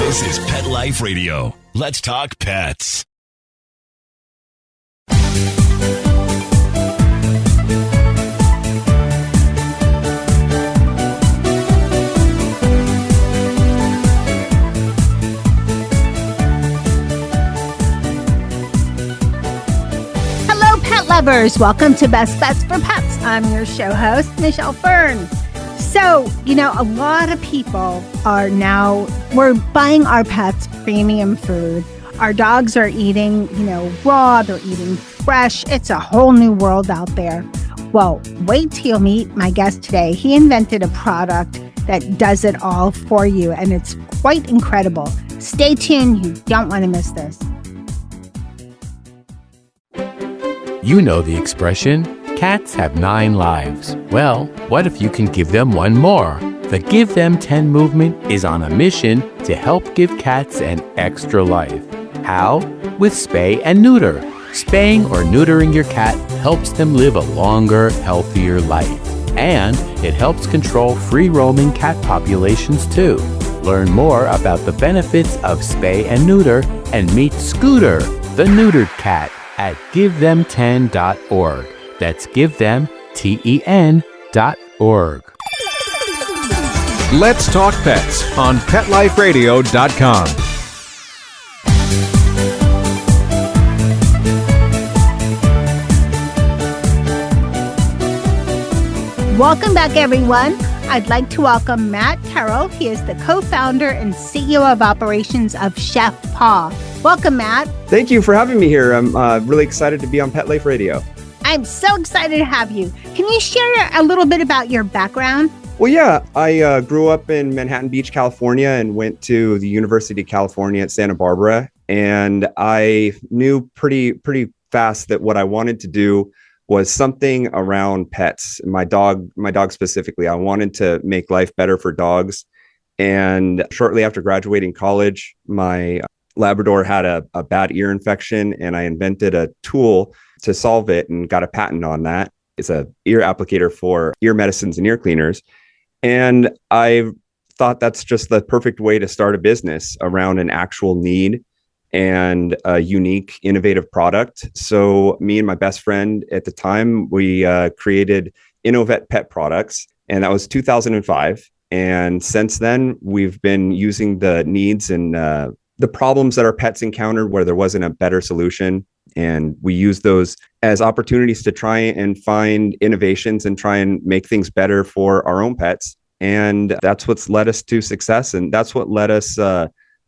This is Pet Life Radio. Let's talk pets. Hello, pet lovers. Welcome to Best Bets for Pets. I'm your show host, Michelle Fern. So, a lot of people we're buying our pets premium food. Our dogs are eating, raw, they're eating fresh. It's a whole new world out there. Well, wait till you meet my guest today. He invented a product that does it all for you, and it's quite incredible. Stay tuned. You don't want to miss this. You know the expression, cats have 9 lives. Well, what if you can give them one more? The Give Them 10 movement is on a mission to help give cats an extra life. How? With spay and neuter. Spaying or neutering your cat helps them live a longer, healthier life. And it helps control free-roaming cat populations too. Learn more about the benefits of spay and neuter and meet Scooter, the neutered cat, at GiveThem10.org. That's GiveThem10.org. Let's Talk Pets on PetLifeRadio.com. Welcome back, everyone. I'd like to welcome Matt Terrill. He is the co-founder and CEO of operations of ChefPaw. Welcome, Matt. Thank you for having me here. I'm really excited to be on Pet Life Radio. I'm so excited to have you. Can you share a little bit about your background? Well, yeah, I grew up in Manhattan Beach, California, and went to the University of California at Santa Barbara. And I knew pretty fast that what I wanted to do was something around pets. My dog specifically. I wanted to make life better for dogs. And shortly after graduating college, my Labrador had a bad ear infection, and I invented a tool to solve it and got a patent on that. It's a ear applicator for ear medicines and ear cleaners. And I thought that's just the perfect way to start a business around an actual need and a unique, innovative product. So me and my best friend at the time, we created Innovet Pet Products, and that was 2005. And since then, we've been using the needs and the problems that our pets encountered where there wasn't a better solution. And we use those as opportunities to try and find innovations and try and make things better for our own pets. And that's what's led us to success. And that's what led us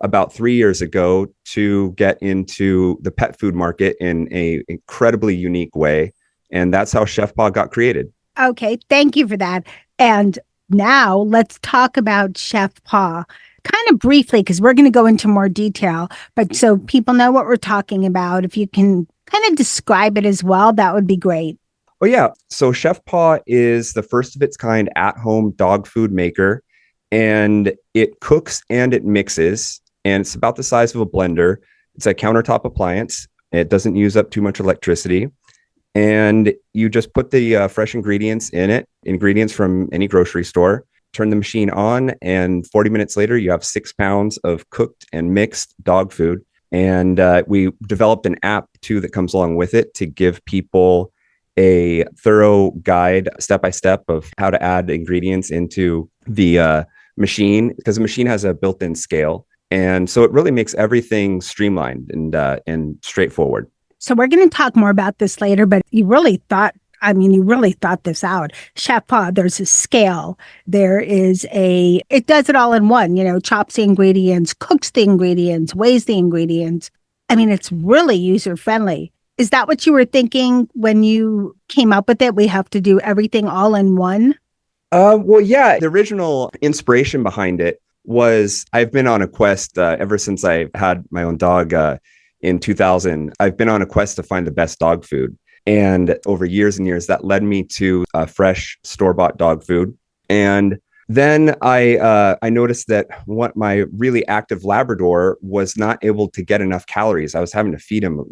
about 3 years ago to get into the pet food market in an incredibly unique way. And that's how ChefPaw got created. Okay, thank you for that. And now let's talk about ChefPaw. Kind of briefly, because we're going to go into more detail, but so people know what we're talking about, if you can kind of describe it as well, that would be great. Oh, yeah. So ChefPaw is the first of its kind at-home dog food maker, and it cooks and it mixes, and it's about the size of a blender. It's a countertop appliance. It doesn't use up too much electricity, and you just put the fresh ingredients in it, ingredients from any grocery store. Turn the machine on, and 40 minutes later, you have 6 pounds of cooked and mixed dog food. And we developed an app, too, that comes along with it to give people a thorough guide, step-by-step, of how to add ingredients into the machine, because the machine has a built-in scale. And so it really makes everything streamlined and straightforward. So we're going to talk more about this later, but you really thought this out. ChefPaw, there's a scale. It does it all in one, chops the ingredients, cooks the ingredients, weighs the ingredients. I mean, it's really user-friendly. Is that what you were thinking when you came up with it? We have to do everything all in one? Well, yeah, the original inspiration behind it was I've been on a quest ever since I had my own dog in 2000. I've been on a quest to find the best dog food. And over years and years, that led me to fresh store-bought dog food. And then I noticed that my really active Labrador was not able to get enough calories. I was having to feed him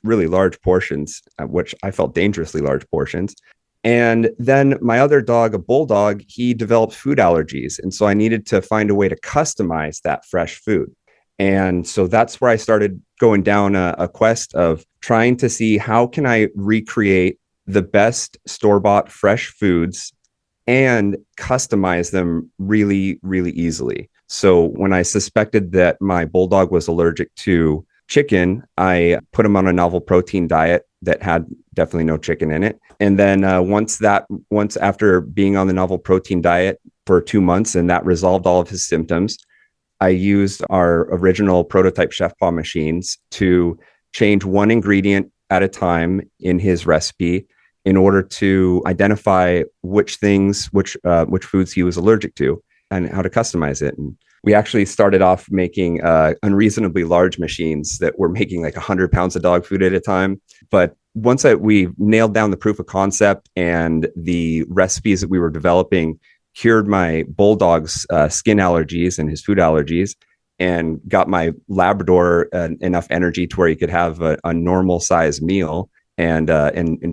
really large portions, which I felt dangerously large portions. And then my other dog, a bulldog, he developed food allergies. And so I needed to find a way to customize that fresh food. And so that's where I started going down a quest of trying to see how can I recreate the best store-bought fresh foods and customize them really, really easily. So when I suspected that my bulldog was allergic to chicken, I put him on a novel protein diet that had definitely no chicken in it. And then once after being on the novel protein diet for 2 months, and that resolved all of his symptoms, I used our original prototype ChefPaw machines to change one ingredient at a time in his recipe in order to identify which foods he was allergic to and how to customize it. And we actually started off making unreasonably large machines that were making like 100 pounds of dog food at a time. But once we nailed down the proof of concept and the recipes that we were developing cured my bulldog's skin allergies and his food allergies, and got my Labrador enough energy to where he could have a normal size meal and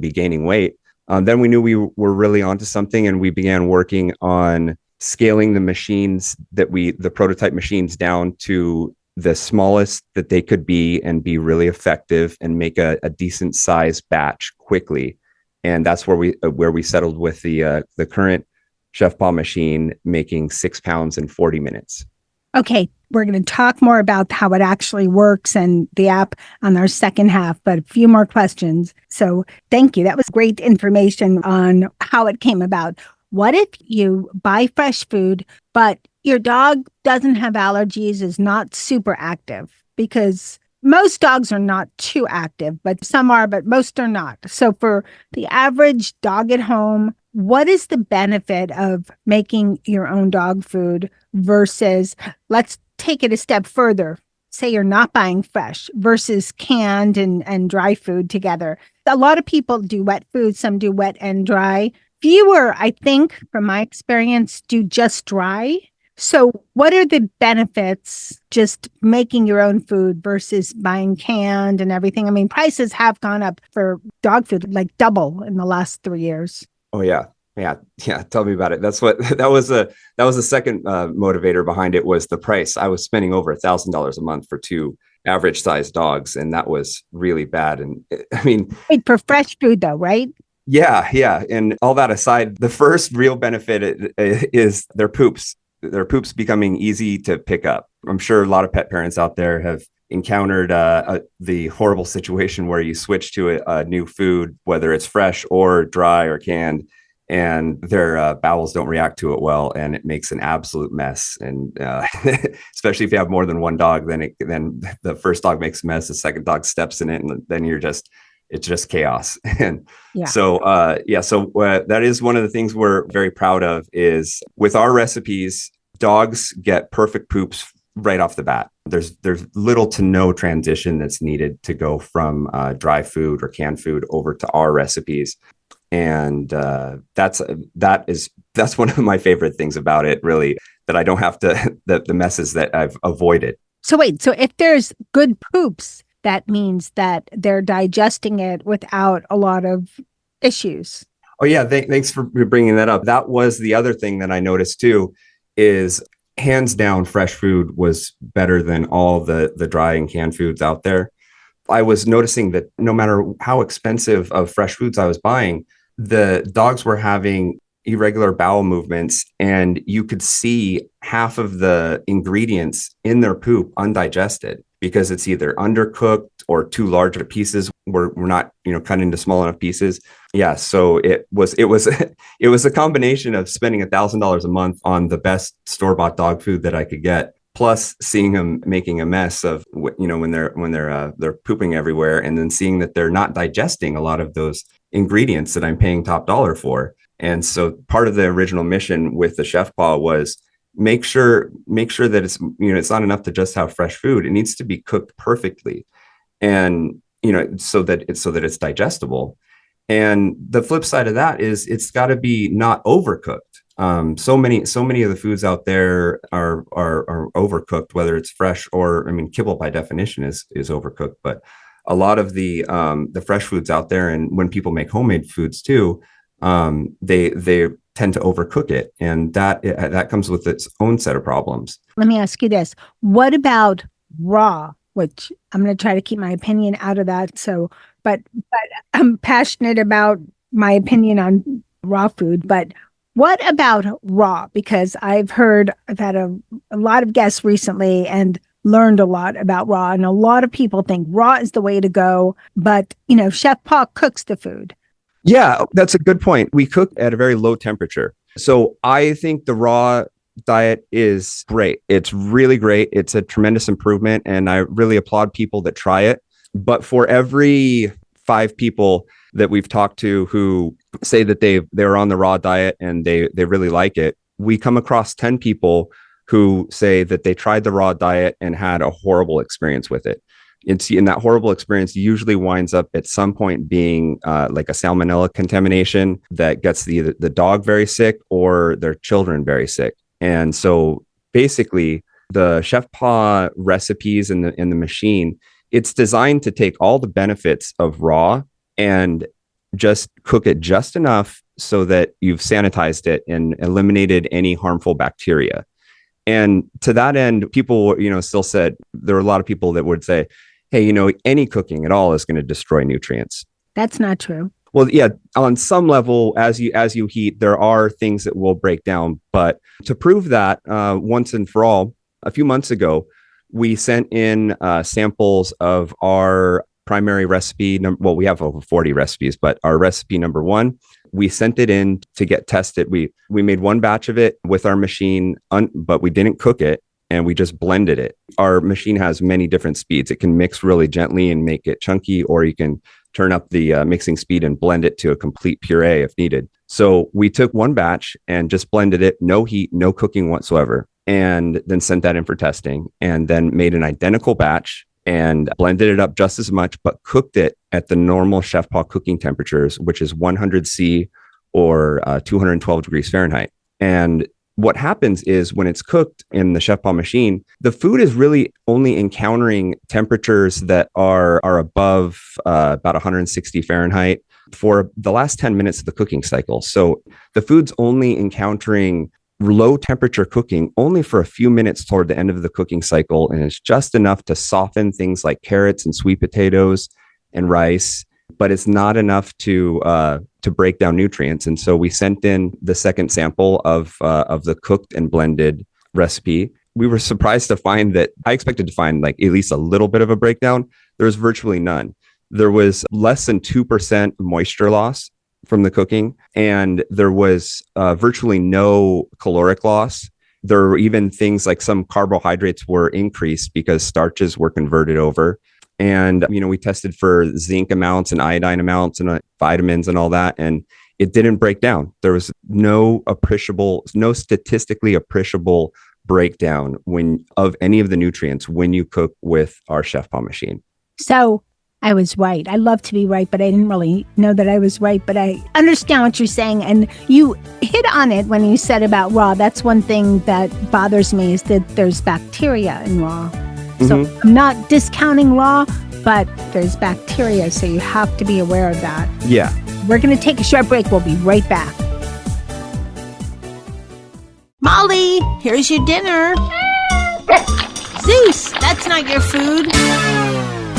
be gaining weight. Then we knew we were really onto something, and we began working on scaling the prototype machines down to the smallest that they could be and be really effective and make a decent size batch quickly. And that's where we settled with the current ChefPaw machine making 6 pounds in 40 minutes. Okay, we're going to talk more about how it actually works and the app on our second half, but a few more questions. So thank you. That was great information on how it came about. What if you buy fresh food, but your dog doesn't have allergies, is not super active? Because most dogs are not too active, but some are, but most are not. So for the average dog at home, what is the benefit of making your own dog food versus, let's take it a step further, say you're not buying fresh versus canned and dry food together? A lot of people do wet food, some do wet and dry. Fewer, I think, from my experience, do just dry. So what are the benefits just making your own food versus buying canned and everything? I mean, prices have gone up for dog food like double in the last 3 years. Oh yeah. Tell me about it. That was the second motivator behind it, was the price. I was spending over $1,000 a month for 2 average sized dogs, and that was really bad. And I mean, wait, for fresh food though, right? Yeah. And all that aside, the first real benefit is their poops. Their poops becoming easy to pick up. I'm sure a lot of pet parents out there have encountered the horrible situation where you switch to a new food, whether it's fresh or dry or canned, and their bowels don't react to it well, and it makes an absolute mess. And especially if you have more than one dog, then the first dog makes a mess, the second dog steps in it, and then it's just chaos. And so that is one of the things we're very proud of, is with our recipes, dogs get perfect poops right off the bat. There's little to no transition that's needed to go from dry food or canned food over to our recipes. And that's one of my favorite things about it, really, that I don't have to, the messes that I've avoided. So if there's good poops, that means that they're digesting it without a lot of issues. Oh yeah, thanks for bringing that up. That was the other thing that I noticed too, is hands down, fresh food was better than all the dry and canned foods out there. I was noticing that no matter how expensive of fresh foods I was buying, the dogs were having irregular bowel movements, and you could see half of the ingredients in their poop undigested because it's either undercooked or too large of pieces. We're not, cut into small enough pieces. Yeah. So it was a combination of spending $1,000 a month on the best store-bought dog food that I could get, plus seeing them making a mess of, when they're pooping everywhere, and then seeing that they're not digesting a lot of those ingredients that I'm paying top dollar for. And so part of the original mission with the ChefPaw was make sure that it's, it's not enough to just have fresh food. It needs to be cooked perfectly, and, so that it's digestible. And the flip side of that is it's got to be not overcooked. So many of the foods out there are overcooked, whether it's fresh or, kibble by definition is overcooked, but a lot of the fresh foods out there, and when people make homemade foods too, they tend to overcook it, and that comes with its own set of problems. Let me ask you this. What about raw, which I'm going to try to keep my opinion out of that. So, but I'm passionate about my opinion on raw food. But what about raw? Because I've had a lot of guests recently and learned a lot about raw. And a lot of people think raw is the way to go. But, ChefPaw cooks the food. Yeah, that's a good point. We cook at a very low temperature. So I think the raw diet is great. It's really great. It's a tremendous improvement. And I really applaud people that try it. But for every 5 people that we've talked to who say that they're on the raw diet and they really like it, we come across 10 people who say that they tried the raw diet and had a horrible experience with it. And that horrible experience usually winds up at some point being like a salmonella contamination that gets the dog very sick or their children very sick. And so basically the ChefPaw recipes in the machine, it's designed to take all the benefits of raw and just cook it just enough so that you've sanitized it and eliminated any harmful bacteria. And to that end, people, still said, there are a lot of people that would say, hey, any cooking at all is going to destroy nutrients. That's not true. Well, yeah, on some level, as you heat, there are things that will break down. But to prove that once and for all, a few months ago, we sent in samples of our primary recipe. Well, we have over 40 recipes, but our recipe number 1, we sent it in to get tested. We made one batch of it with our machine, but we didn't cook it. And we just blended it. Our machine has many different speeds. It can mix really gently and make it chunky, or you can turn up the mixing speed and blend it to a complete puree if needed. So we took one batch and just blended it, no heat, no cooking whatsoever, and then sent that in for testing, and then made an identical batch and blended it up just as much, but cooked it at the normal ChefPaw cooking temperatures, which is 100 C or 212 degrees Fahrenheit. And what happens is when it's cooked in the ChefPaw machine, the food is really only encountering temperatures that are above about 160 Fahrenheit for the last 10 minutes of the cooking cycle. So the food's only encountering low temperature cooking only for a few minutes toward the end of the cooking cycle. And it's just enough to soften things like carrots and sweet potatoes and rice, but it's not enough to break down nutrients. And so we sent in the second sample of the cooked and blended recipe. We were surprised to find that I expected to find like at least a little bit of a breakdown. There was virtually none. There was less than 2% moisture loss from the cooking, and there was virtually no caloric loss. There were even things like some carbohydrates were increased because starches were converted over. And, we tested for zinc amounts and iodine amounts and vitamins and all that. And it didn't break down. There was no statistically appreciable breakdown of any of the nutrients when you cook with our ChefPaw machine. So I was right. I love to be right, but I didn't really know that I was right. But I understand what you're saying. And you hit on it when you said about raw. That's one thing that bothers me is that there's bacteria in raw. So I'm not discounting raw, but there's bacteria. So you have to be aware of that. Yeah. We're going to take a short break. We'll be right back. Molly, here's your dinner. Zeus, that's not your food.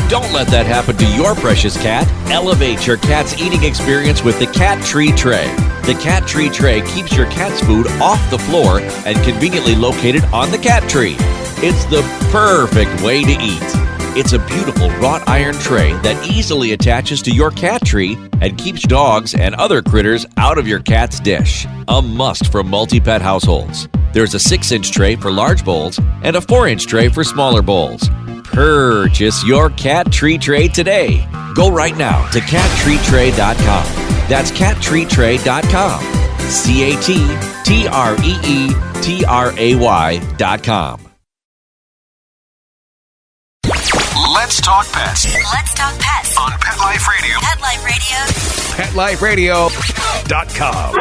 Don't let that happen to your precious cat. Elevate your cat's eating experience with the Cat Tree Tray. The Cat Tree Tray keeps your cat's food off the floor and conveniently located on the cat tree. It's the perfect way to eat. It's a beautiful wrought iron tray that easily attaches to your cat tree and keeps dogs and other critters out of your cat's dish. A must for multi-pet households. There's a 6-inch tray for large bowls and a 4-inch tray for smaller bowls. Purchase your Cat Tree Tray today. Go right now to cattreetray.com. That's cattreetray.com. cattreetray.com. Let's talk pets. Let's talk pets On Pet Life Radio. Pet Life Radio. PetLifeRadio.com.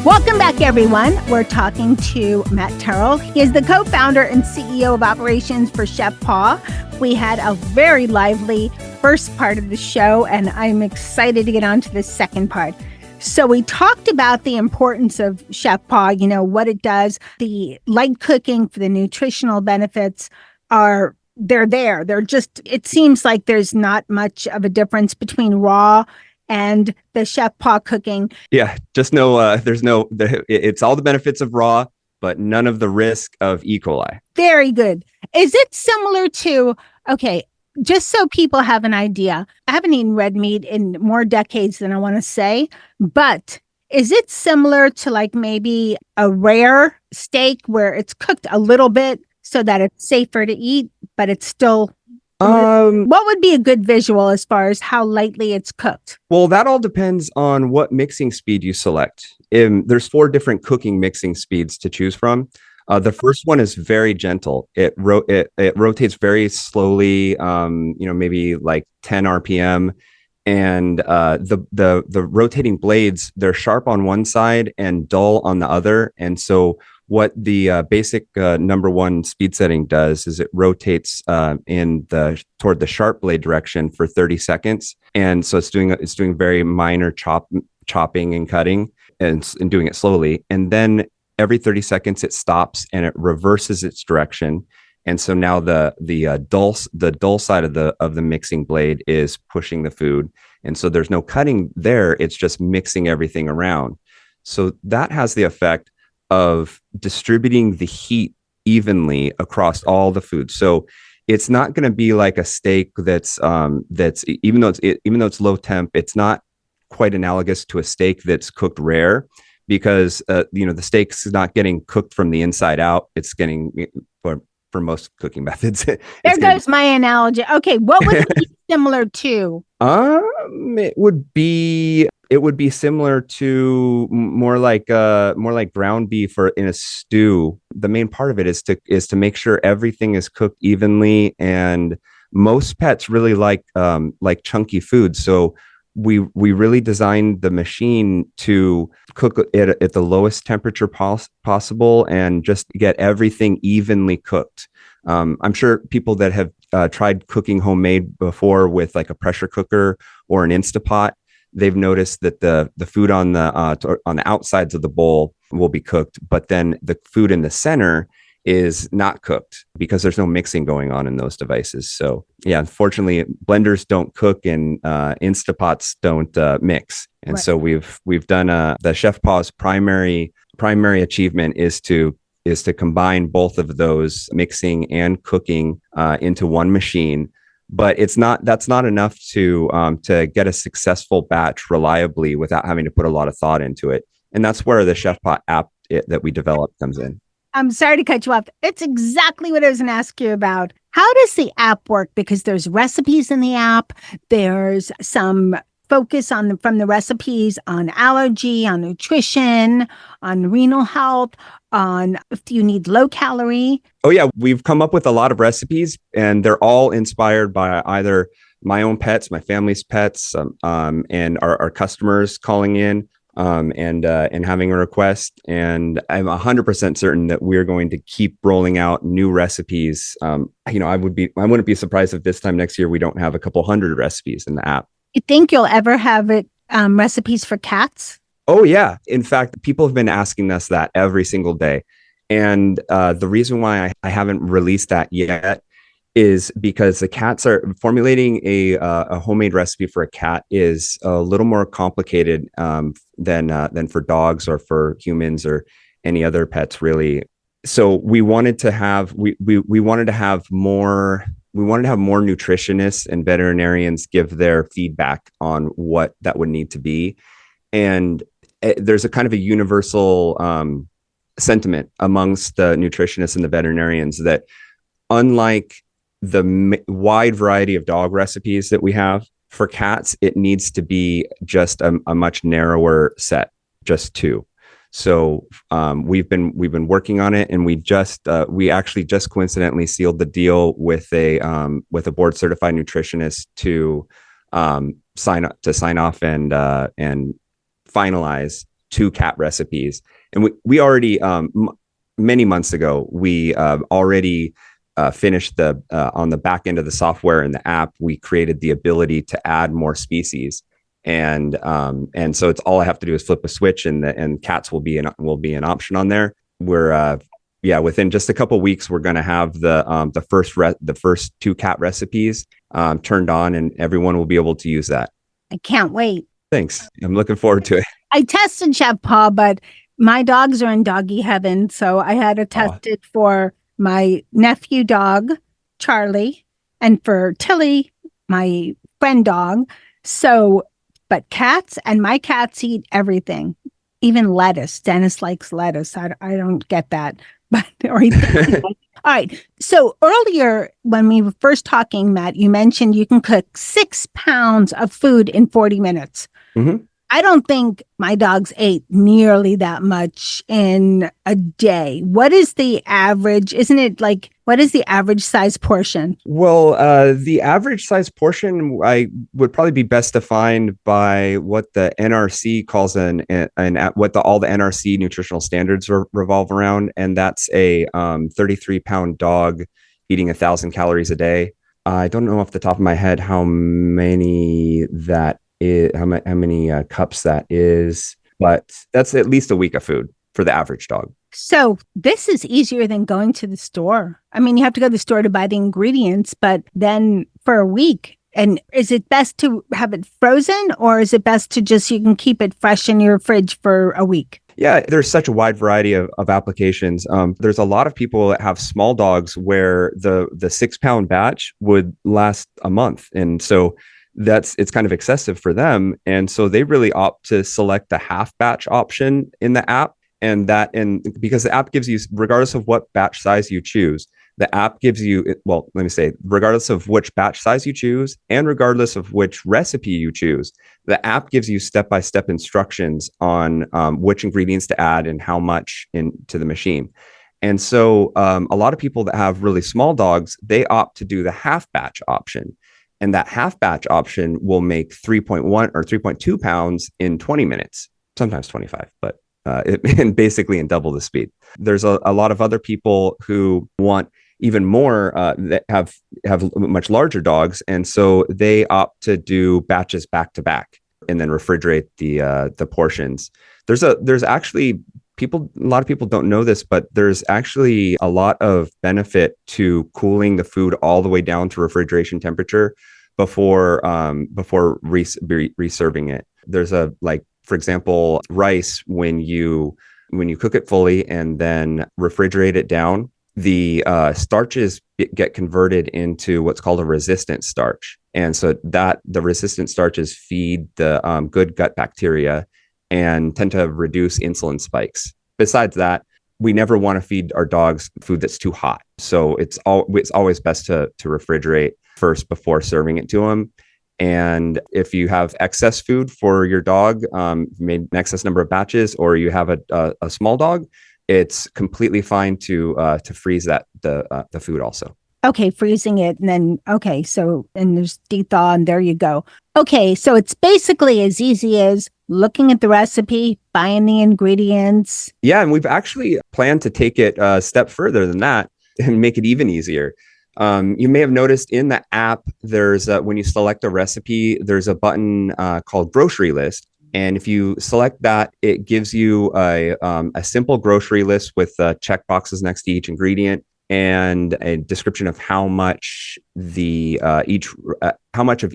Welcome back, everyone. We're talking to Matt Terrill. He is the co-founder and CEO of operations for ChefPaw. We had a very lively first part of the show, and I'm excited to get on to the second part. So we talked about the importance of ChefPaw, what it does. The light cooking for the nutritional benefits they're there. They're just, it seems like there's not much of a difference between raw and the ChefPaw cooking. Yeah, just it's all the benefits of raw, but none of the risk of E. coli. Very good. Is it similar to, okay, just so people have an idea, I haven't eaten red meat in more decades than I want to say, but is it similar to like maybe a rare steak where it's cooked a little bit so that it's safer to eat, but it's still... What would be a good visual as far as how lightly it's cooked? Well, that all depends on what mixing speed you select. There's 4 different cooking mixing speeds to choose from. The first one is very gentle. It rotates very slowly, maybe like 10 RPM. And the rotating blades, they're sharp on one side and dull on the other. And so what the basic number 1 speed setting does is it rotates toward the sharp blade direction for 30 seconds. And so it's doing very minor chopping and cutting and doing it slowly. And then every 30 seconds it stops and it reverses its direction. And so now the dull side of the mixing blade is pushing the food. And so there's no cutting there. It's just mixing everything around. So that has the effect of distributing the heat evenly across all the food. So it's not going to be like a steak that's even though it's low temp, it's not quite analogous to a steak that's cooked rare, because the steak's not getting cooked from the inside out. It's getting, for most cooking methods. There goes my analogy. Okay, what would it be similar to? It would be similar to more like ground beef or in a stew. The main part of it is to make sure everything is cooked evenly, and most pets really like chunky food. So we really designed the machine to cook it at the lowest temperature possible and just get everything evenly cooked. I'm sure people that have tried cooking homemade before with like a pressure cooker or an Instapot, they've noticed that the food on the outsides of the bowl will be cooked, but then the food in the center is not cooked because there's no mixing going on in those devices. So yeah, unfortunately, blenders don't cook and Instapots don't mix. And right. So we've done the ChefPaw's primary achievement is to combine both of those, mixing and cooking, into one machine. But that's not enough to get a successful batch reliably without having to put a lot of thought into it. And that's where the ChefPaw app that we developed comes in. I'm sorry to cut you off. It's exactly what I was going to ask you about. How does the app work? Because there's recipes in the app. There's some focus from the recipes on allergy, on nutrition, on renal health, on if you need low calorie. Oh yeah, we've come up with a lot of recipes, and they're all inspired by either my own pets, my family's pets, and our customers calling in and having a request. And I'm 100% certain that we're going to keep rolling out new recipes. I wouldn't be surprised if this time next year we don't have a couple hundred recipes in the app. You think you'll ever have it recipes for cats? Oh, yeah. In fact, people have been asking us that every single day. And the reason why I haven't released that yet is because the cats are formulating a homemade recipe for a cat is a little more complicated than for dogs or for humans or any other pets, really. So we wanted to have more nutritionists and veterinarians give their feedback on what that would need to be. And there's a kind of a universal sentiment amongst the nutritionists and the veterinarians that unlike the wide variety of dog recipes that we have for cats, it needs to be just a much narrower set, just 2. So we've been working on it, and we actually just coincidentally sealed the deal with a board certified nutritionist to sign off and finalize 2 cat recipes. And we already many months ago we already finished on the back end of the software and the app. We created the ability to add more species. And so it's all I have to do is flip a switch, and cats will be an option on there. We're within just a couple of weeks, we're going to have the first 2 cat recipes turned on, and everyone will be able to use that. I can't wait. Thanks. I'm looking forward to it. I tested ChefPaw, but my dogs are in doggy heaven. So I had to test it for my nephew dog, Charlie, and for Tilly, my friend dog. So, but cats, and my cats eat everything, even lettuce. Dennis likes lettuce. I don't get that. But or all right. So earlier when we were first talking, Matt, you mentioned you can cook 6 pounds of food in 40 minutes. Mm-hmm. I don't think my dogs ate nearly that much in a day. What is the average? Isn't it like, what is the average size portion? Well, the average size portion I would probably be best defined by what the NRC calls all the NRC nutritional standards revolve around, and that's a 33-pound dog eating 1,000 calories a day. I don't know off the top of my head how many cups that is, but that's at least a week of food for the average dog. So this is easier than going to the store. I mean, you have to go to the store to buy the ingredients, but then for a week. And is it best to have it frozen, or is it best to just, you can keep it fresh in your fridge for a week? Yeah, there's such a wide variety of applications. There's a lot of people that have small dogs where the 6-pound batch would last a month. And so it's kind of excessive for them. And so they really opt to select the half batch option in the app. And because the app gives you, regardless of what batch size you choose, the app gives you, regardless of which batch size you choose and regardless of which recipe you choose, the app gives you step-by-step instructions on which ingredients to add and how much into the machine. And so a lot of people that have really small dogs, they opt to do the half batch option. And that half batch option will make 3.1 or 3.2 pounds in 20 minutes, sometimes 25, but and basically in double the speed. There's a lot of other people who want even more, that have much larger dogs. And so they opt to do batches back to back and then refrigerate the portions. There's actually a lot of people don't know this, but there's actually a lot of benefit to cooling the food all the way down to refrigeration temperature before reserving it. There's for example, rice, when you cook it fully and then refrigerate it down, the starches get converted into what's called a resistant starch. And so that the resistant starches feed the good gut bacteria and tend to reduce insulin spikes. Besides that, we never want to feed our dogs food that's too hot. So it's always best to refrigerate first before serving it to them. And if you have excess food for your dog, made an excess number of batches, or you have a small dog, it's completely fine to freeze the food also. Okay, freezing it, and then and there's de-thaw, and there you go. Okay, so it's basically as easy as looking at the recipe, buying the ingredients. Yeah, and we've actually planned to take it a step further than that and make it even easier. You may have noticed in the app, there's when you select a recipe, there's a button called Grocery List. And if you select that, it gives you a simple grocery list with check boxes next to each ingredient and a description of how much of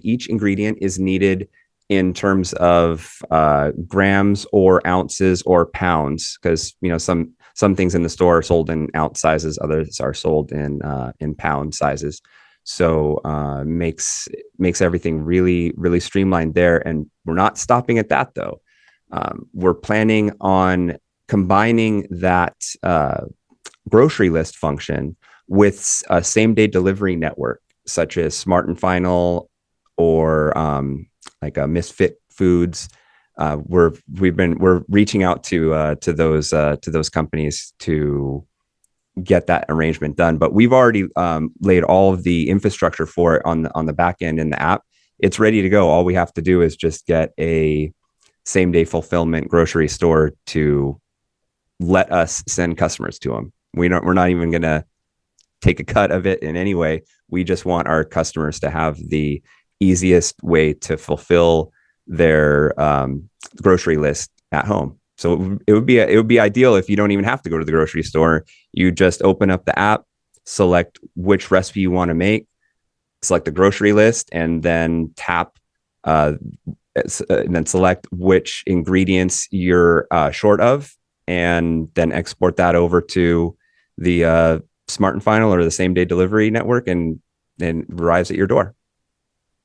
each ingredient is needed in terms of grams or ounces or pounds, because some things in the store are sold in ounce sizes, others are sold in pound sizes. So makes everything really, really streamlined there. And we're not stopping at that, though. We're planning on combining that grocery list function with a same-day delivery network, such as Smart and Final or like a Misfit Foods. We're reaching out to those companies to get that arrangement done, but we've already laid all of the infrastructure for it on the back end in the app. It's ready to go. All we have to do is just get a same day fulfillment grocery store to let us send customers to them. We're not even going to take a cut of it in any way. We just want our customers to have the easiest way to fulfill their grocery list at home. So it would be ideal if you don't even have to go to the grocery store. You just open up the app, select which recipe you want to make, select the grocery list, and then tap and then select which ingredients you're short of, and then export that over to the Smart and Final or the same day delivery network, and then arrives at your door.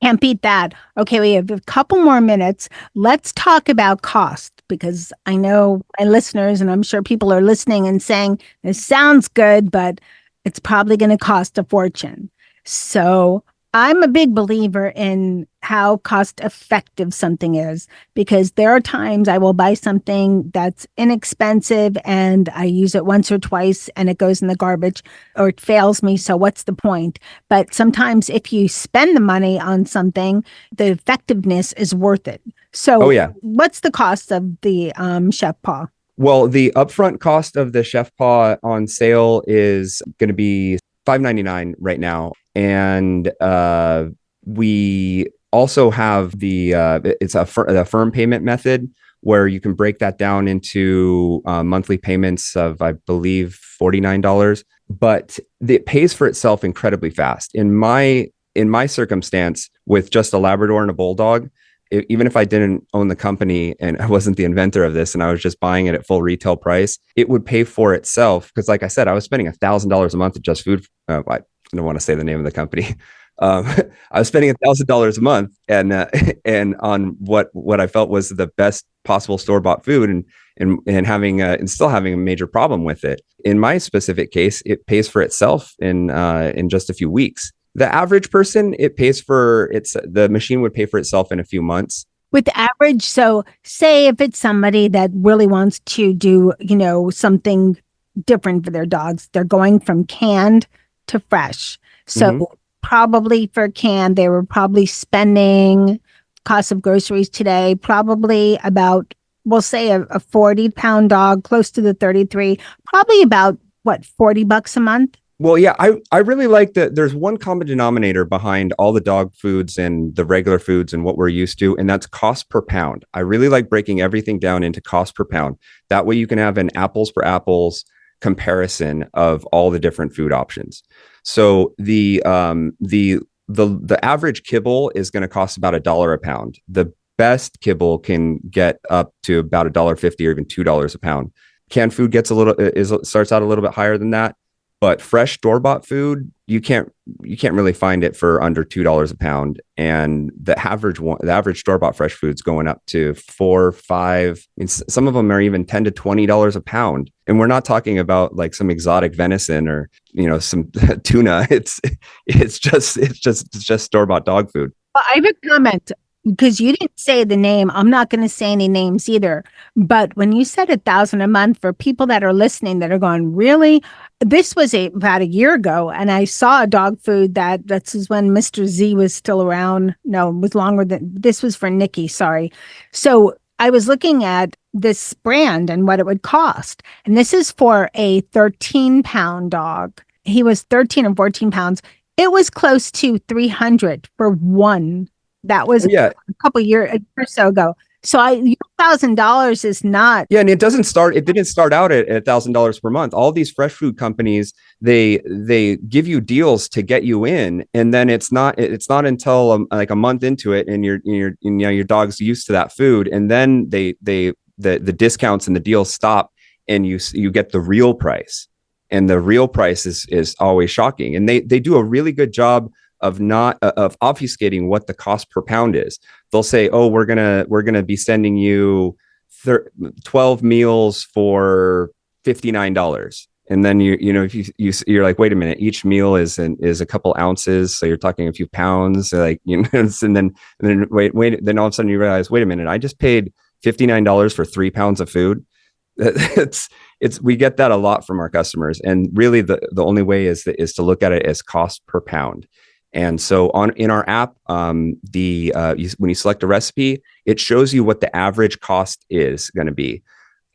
Can't beat that. Okay, we have a couple more minutes. Let's talk about cost, because I know my listeners, and I'm sure people are listening and saying, this sounds good, but it's probably going to cost a fortune. So I'm a big believer in how cost effective something is, because there are times I will buy something that's inexpensive and I use it once or twice and it goes in the garbage or it fails me. So what's the point? But sometimes if you spend the money on something, the effectiveness is worth it. So what's the cost of the ChefPaw? Well, the upfront cost of the ChefPaw on sale is going to be $5.99 right now. And we also have it's a firm payment method where you can break that down into monthly payments of, I believe, $49, but it pays for itself incredibly fast. In my circumstance, with just a Labrador and a Bulldog, even if I didn't own the company and I wasn't the inventor of this and I was just buying it at full retail price, it would pay for itself. Because like I said, I was spending $1,000 a month at Just Food. I don't want to say the name of the company. I was spending $1,000 a month and on what I felt was the best possible store-bought food, and having and still having a major problem with it. In my specific case, it pays for itself in just a few weeks. The average person, the machine would pay for itself in a few months. With the average, so say if it's somebody that really wants to do, something different for their dogs, they're going from canned to fresh. So probably for canned, they were probably spending cost of groceries today, probably about, we'll say a 40-pound dog, close to the 33, probably about $40 a month. Well, yeah, I really like that there's one common denominator behind all the dog foods and the regular foods and what we're used to, and that's cost per pound. I really like breaking everything down into cost per pound. That way you can have an apples for apples comparison of all the different food options. So the average kibble is going to cost about $1 a pound. The best kibble can get up to about $1.50 or even $2 a pound. Canned food starts out a little bit higher than that. But fresh store-bought food, you can't really find it for under $2 a pound. And the average store-bought fresh food's going up to $4, $5. I mean, some of them are even $10 to $20 a pound. And we're not talking about like some exotic venison or some tuna. It's just store-bought dog food. Well, I have a comment, because you didn't say the name. I'm not going to say any names either. But when you said $1,000 a month, for people that are listening that are going, really? This was about a year ago, and I saw a dog food this is when Mr. Z was still around. No, it was longer than this. Was for Nikki. Sorry. So I was looking at this brand and what it would cost, and this is for a 13-pound dog. He was 13 or 14 pounds. It was close to $300 for one. That was a couple years or so ago. So $1,000 is not. Yeah, and it didn't start out at $1,000 per month. All these fresh food companies, they give you deals to get you in, and then it's not until like a month into it, and your dog's used to that food, and then the discounts and the deals stop, and you get the real price, and the real price is always shocking, and they do a really good job of obfuscating what the cost per pound is. They'll say, "Oh, we're gonna be sending you 12 meals for $59," and then if you're like, wait a minute, each meal is a couple ounces, so you're talking a few pounds, like and then wait, then all of a sudden you realize, wait a minute, I just paid $59 for 3 pounds of food. We get that a lot from our customers, and really the only way is to look at it as cost per pound. And so in our app, when you select a recipe, it shows you what the average cost is going to be.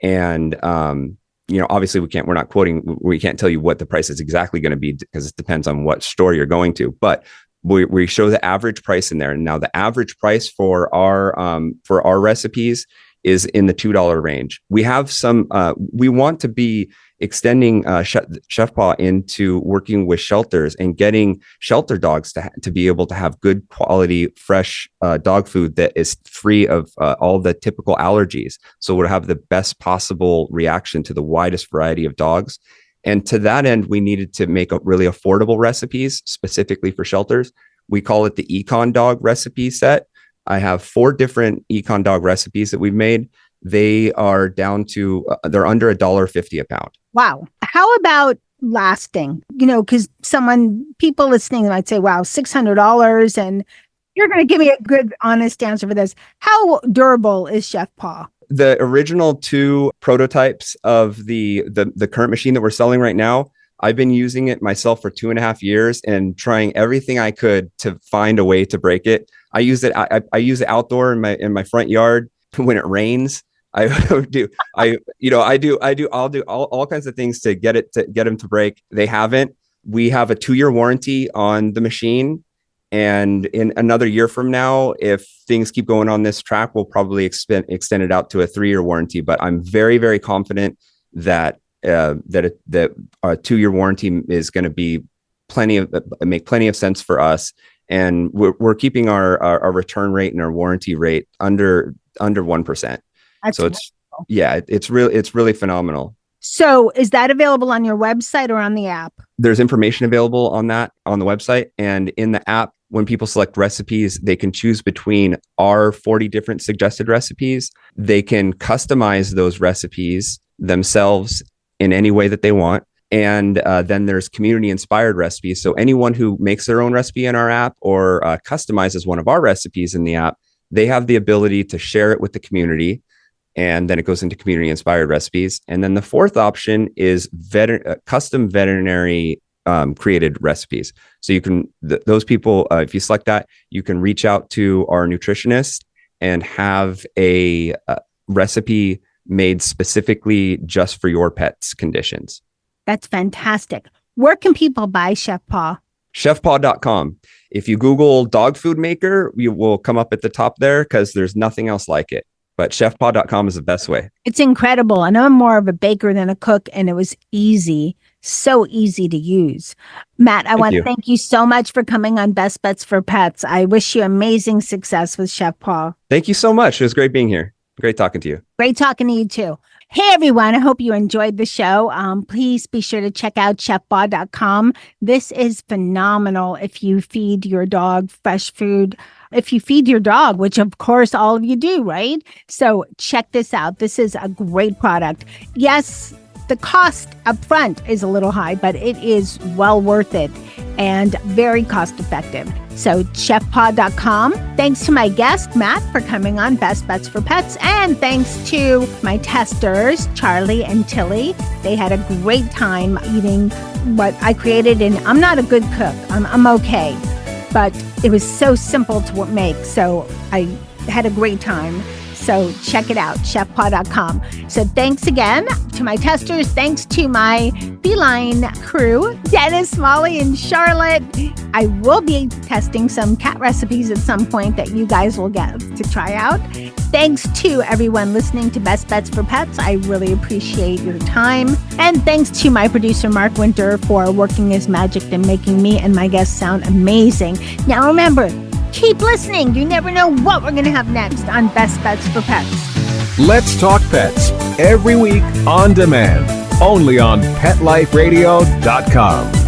And, obviously we're not quoting, we can't tell you what the price is exactly going to be, because it depends on what store you're going to. But we show the average price in there. And now the average price for our recipes is in the $2 range. We have some, we want to be extending ChefPaw into working with shelters and getting shelter dogs to be able to have good quality, fresh dog food that is free of all the typical allergies. So we'll have the best possible reaction to the widest variety of dogs. And to that end, we needed to make really affordable recipes specifically for shelters. We call it the Econ Dog recipe set. I have 4 different Econ Dog recipes that we've made. They are down to, they're under $1.50 a pound. Wow. How about lasting? Because people listening might say, wow, $600, and you're going to give me a good, honest answer for this. How durable is ChefPaw? The original 2 prototypes of the current machine that we're selling right now, I've been using it myself for 2.5 years and trying everything I could to find a way to break it. I use it outdoor in my front yard when it rains. I'll do all kinds of things to get them to break. They haven't. We have a 2-year warranty on the machine. And in another year from now, if things keep going on this track, we'll probably extend it out to a 3-year warranty. But I'm very, very confident that a 2-year warranty is going to make plenty of sense for us. And we're keeping our return rate and our warranty rate under 1%. That's so it's really phenomenal. So is that available on your website or on the app? There's information available on that on the website, and in the app, when people select recipes, they can choose between our 40 different suggested recipes. They can customize those recipes themselves in any way that they want. And then there's community inspired recipes. So anyone who makes their own recipe in our app or customizes one of our recipes in the app, they have the ability to share it with the community. And then it goes into community inspired recipes. And then the 4th option is custom veterinary created recipes. So you can, those people, if you select that, you can reach out to our nutritionist and have a recipe made specifically just for your pet's conditions. That's fantastic. Where can people buy ChefPaw? ChefPaw.com. If you Google dog food maker, you will come up at the top there because there's nothing else like it. But ChefPaw.com is the best way. It's incredible. And I'm more of a baker than a cook, and it was easy, so easy to use. Matt, I want to thank you so much for coming on Best Bets for Pets. I wish you amazing success with ChefPaw. Thank you so much. It was great being here. Great talking to you. Great talking to you too. Hey, everyone. I hope you enjoyed the show. Please be sure to check out chefpaw.com. This is phenomenal if you feed your dog fresh food. If you feed your dog, which of course all of you do, right? So check this out. This is a great product. Yes, the cost up front is a little high, but it is well worth it and very cost effective. So chefpaw.com. Thanks to my guest, Matt, for coming on Best Bets for Pets. And thanks to my testers, Charlie and Tilly. They had a great time eating what I created. And I'm not a good cook. I'm okay. But it was so simple to make. So I had a great time. So check it out, chefpaw.com. So thanks again to my testers. Thanks to my feline crew, Dennis, Molly, and Charlotte. I will be testing some cat recipes at some point that you guys will get to try out. Thanks to everyone listening to Best Bets for Pets. I really appreciate your time. And thanks to my producer, Mark Winter, for working his magic and making me and my guests sound amazing. Now remember, keep listening. You never know what we're going to have next on Best Bets for Pets. Let's Talk Pets every week on demand, only on PetLifeRadio.com.